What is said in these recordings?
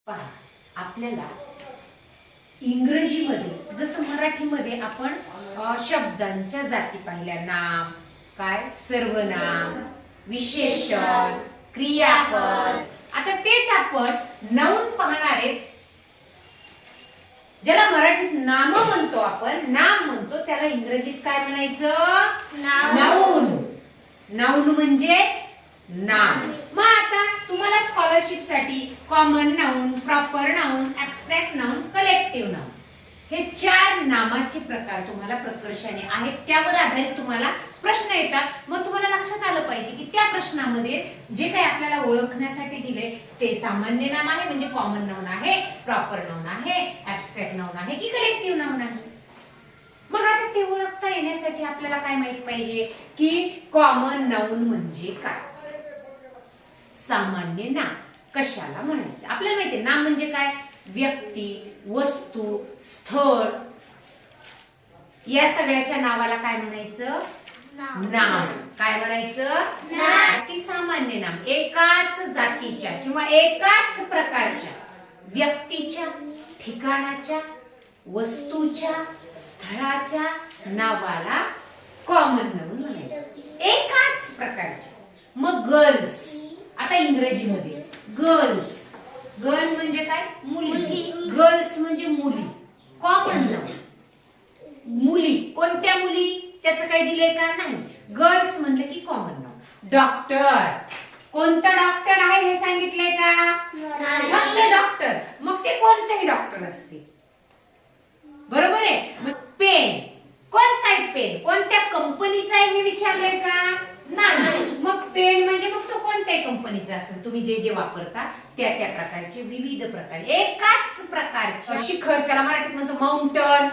पहा, आपल्याला इंग्रजीमध्ये जसं मराठीमध्ये आपण शब्दांच्या जाती पाहिल्या. नाम, काय, सर्वनाम, विशेषण, क्रियापद. आता तेच आपण नाउन पाहणार आहेत. ज्याला मराठीत नाम म्हणतो, आपण नाम म्हणतो, त्याला इंग्रजीत काय म्हणायचं? नाउन. नाउन म्हणजेच नाम. मग आता तुम्हाला स्कॉलरशिप साठी common noun, proper noun, abstract noun, collective noun हे 4 नामाचे प्रकार तुम्हाला प्रकर्षाने आहेत. त्यावर आधारित तुम्हाला प्रश्न येतात. मग तुम्हाला लक्षात आलं पाहिजे की त्या प्रश्नामध्ये जे काही आपल्याला ओळखण्यासाठी दिले ते सामान्य नाम आहे म्हणजे कॉमन नाउन आहे, प्रॉपर नाउन आहे, ऍब्स्ट्रॅक्ट नाउन आहे की कलेक्टिव्ह नाउन आहे. मग आता ते ओळखता येण्यासाठी आपल्याला काय माहित पाहिजे की कॉमन नाउन म्हणजे काय, सामान्य नाम कशाला म्हणायचं. आपल्याला माहिती आहे नाम म्हणजे काय, व्यक्ती, वस्तू, स्थळ या सगळ्याच्या नावाला काय म्हणायचं? नाम. काय म्हणायचं? की सामान्य नाम एकाच जातीच्या किंवा एकाच प्रकारच्या व्यक्तीच्या, ठिकाणाच्या, वस्तूच्या, स्थळाच्या नावाला कॉमन नाउन म्हणायचं, एकाच प्रकारच्या. मग गर्ल्स, आता इंग्रजीमध्ये गर्ल्स, गर्ल म्हणजे काय, मुली. गर्ल्स म्हणजे मुली, कॉमन नाउन. मुली, कोणत्या मुली, त्याचं काही दिलंय का? नाही. गर्ल्स म्हटलं की कॉमन नाउन. डॉक्टर, कोणता डॉक्टर आहे हे सांगितलंय का? फक्त डॉक्टर. मग ते कोणतेही डॉक्टर असते, बरोबर आहे. पेन, कोणता आहे पेन, कोणत्या कंपनीचा आहे हे विचारलंय का? नाही. मग पेन म्हणजे मग तो कोणत्याही कंपनीचा असेल, तुम्ही जे जे वापरता त्या त्या प्रकारचे विविध प्रकार, एकाच प्रकारचे. शिखर, त्याला मराठीत म्हणतो माउंटन.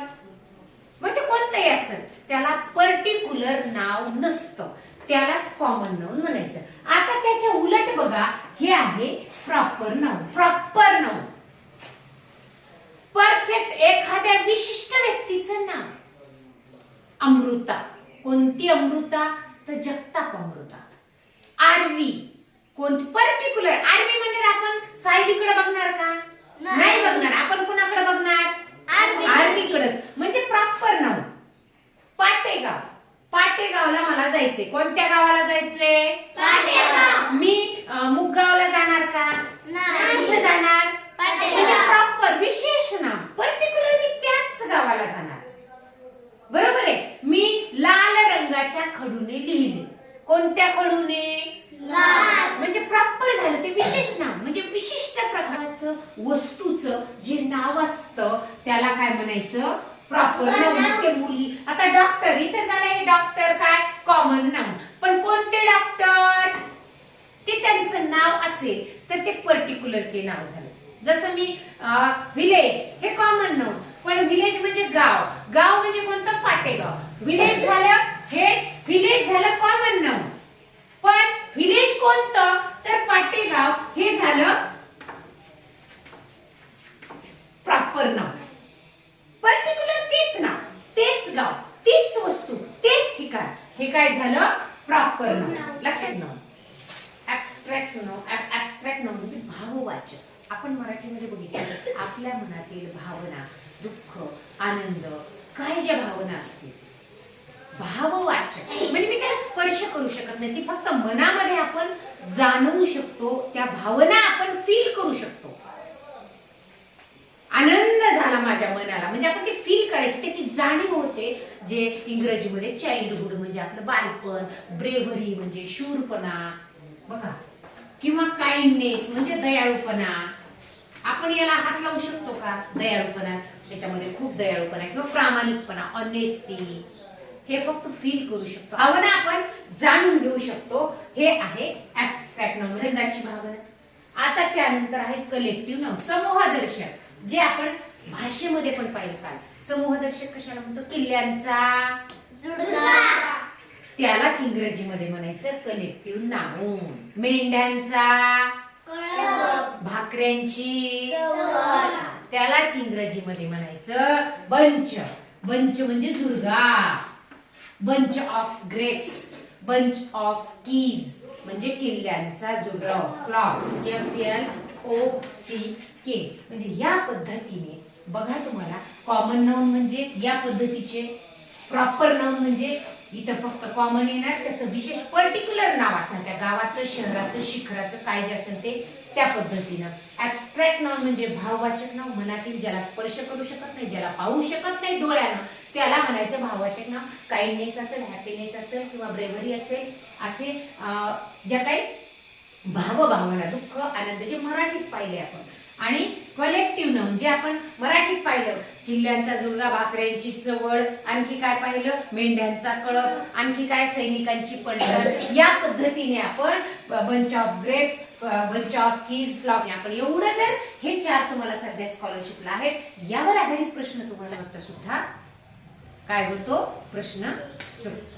मग ते कोणतंही असेल त्याला पर्टिक्युलर नाव नसतं, त्यालाच कॉमन नाउन म्हणायचं. आता त्याच्या उलट बघा, हे आहे proper noun. Proper noun perfect, एखाद्या विशिष्ट व्यक्तीचं नाव. अमृता, कोणती अमृता, तर जगताप अमृता. आरवी, कोणती पर्टिक्युलर. आरवी म्हणजे आपण सायलीकडे बघणार का? नाही बघणार. आपण कुणाकडे बघणार? आरवीकडेच, म्हणजे प्रॉपर नाउन. पाटेगाव, पाटेगावला मला जायचे. कोणत्या गावाला जायचे? पाटेगाव. मी मुगगावला जाणार का? कुठे जाणार? म्हणजे प्रॉपर विशेष नाम, पर्टिक्युलर मी त्याच गावाला जाणार, बरोबर आहे. मी लाल रंगाच्या खडूने लिहिले. कोणत्या खडूने? लाल. म्हणजे प्रॉपर झालं, ते विशेष नाम म्हणजे विशिष्ट प्रकारचं वस्तूचं जे नाव असतं त्याला काय म्हणायचं? Proper noun. ते मुली, आता डॉक्टर, इथे झालं हे डॉक्टर काय, कॉमन नाउन. पण कोणते डॉक्टर, ते त्यांचं नाव असेल तर ते पर्टिक्युलर ते नाव झालं. जसं मी विलेज, हे कॉमन नाउन. पण विलेज म्हणजे गाव, गाव म्हणजे कोणतं? पाटेगाव. विलेज झालं, हे विलेज झालं कॉमन नाउन. पण विलेज कोणतं, तर पाटेगाव, हे झालं प्रॉपर नाउन. पर्टिक्युलर तेच नाव, तेच गाव, तीच वस्तू, तेच ठिकाण, हे काय झालं? Proper noun. लक्षात noun. Abstract noun, abstract noun म्हणजे भाववाचक. आपण मराठीमध्ये बघितलं, आपल्या मनातील भावना, दुःख, आनंद, काय ज्या भावना असतील, भाववाचक म्हणजे मी त्याला स्पर्श करू शकत नाही, ती फक्त मनामध्ये आपण जाणवू शकतो, त्या भावना आपण फील करू शकतो. आनंद झाला माझ्या मनाला म्हणजे आपण ते फील करायची, त्याची जाणीव होते. जे इंग्रजीमध्ये चाइल्डहुड म्हणजे आपलं बालपण, ब्रेव्हरी म्हणजे शूरपणा बघा, किंवा काइंडनेस म्हणजे दयाळूपणा. आपण याला हात लावू शकतो का? दयाळूपणा, त्याच्यामध्ये खूप दयाळूपणा किंवा प्रामाणिकपणा, ऑनेस्टी, हे फक्त फील करू शकतो, भावना आपण जाणून घेऊ शकतो. हे आहे ऍब्स्ट्रॅक्ट नाउन म्हणजे त्याची भावना. आता त्यानंतर आहे कलेक्टिव्ह नाउन, समूहदर्शक, जे आपण भाषेमध्ये पण पाहिलं काल. समूहदर्शक कशाला म्हणतो? किल्ल्यांचा जुडगा, त्यालाच इंग्रजीमध्ये म्हणायचं कलेक्टिव्ह नाउन. मेंढ्यांचा कळप, भाकऱ्यांची चवड, त्यालाच इंग्रजीमध्ये म्हणायचं बंच. बंच म्हणजे जुडगा. Bunch of grapes, bunch of keys म्हणजे किल्ल्यांचा जुडगा. फ्लॉक, FLOC केले. म्हणजे या पद्धतीने बघा, तुम्हाला कॉमन नाउन म्हणजे या पद्धतीचे, प्रॉपर नाउन म्हणजे इथं फक्त कॉमन येणार, त्याचं विशेष पर्टिक्युलर नाव असणार, त्या गावाचं, शहराचं, शिखराचं काय जे असेल ते त्या पद्धतीनं. ऍब्स्ट्रॅक्ट नाउन म्हणजे भाववाचक नाव, मनातील, ज्याला स्पर्श करू शकत नाही, ज्याला पाहू शकत नाही डोळ्यानं, त्याला म्हणायचं भाववाचक नाव. काइंडनेस असेल, हॅपीनेस असेल किंवा ब्रेव्हरी असेल, असे ज्या काही भावना, दुःख, आनंद जे मराठीत पाहिले आपण. आणि कलेक्टिव्ह नाउन जे आपण मराठीत पाहिलं, किल्ल्यांचा जुळगा, भाकऱ्यांची चवड, आणखी काय पाहिलं, मेंढ्यांचा कळप, आणखी काय, सैनिकांची पलटण. या पद्धतीने आपण bunch of grapes, bunch of keys, flock, आपण एवढं जर हे 4 तुम्हाला सध्या स्कॉलरशिपला आहेत, यावर आधारित प्रश्न तुम्हाला सुद्धा काय होतो, प्रश्न सुरू.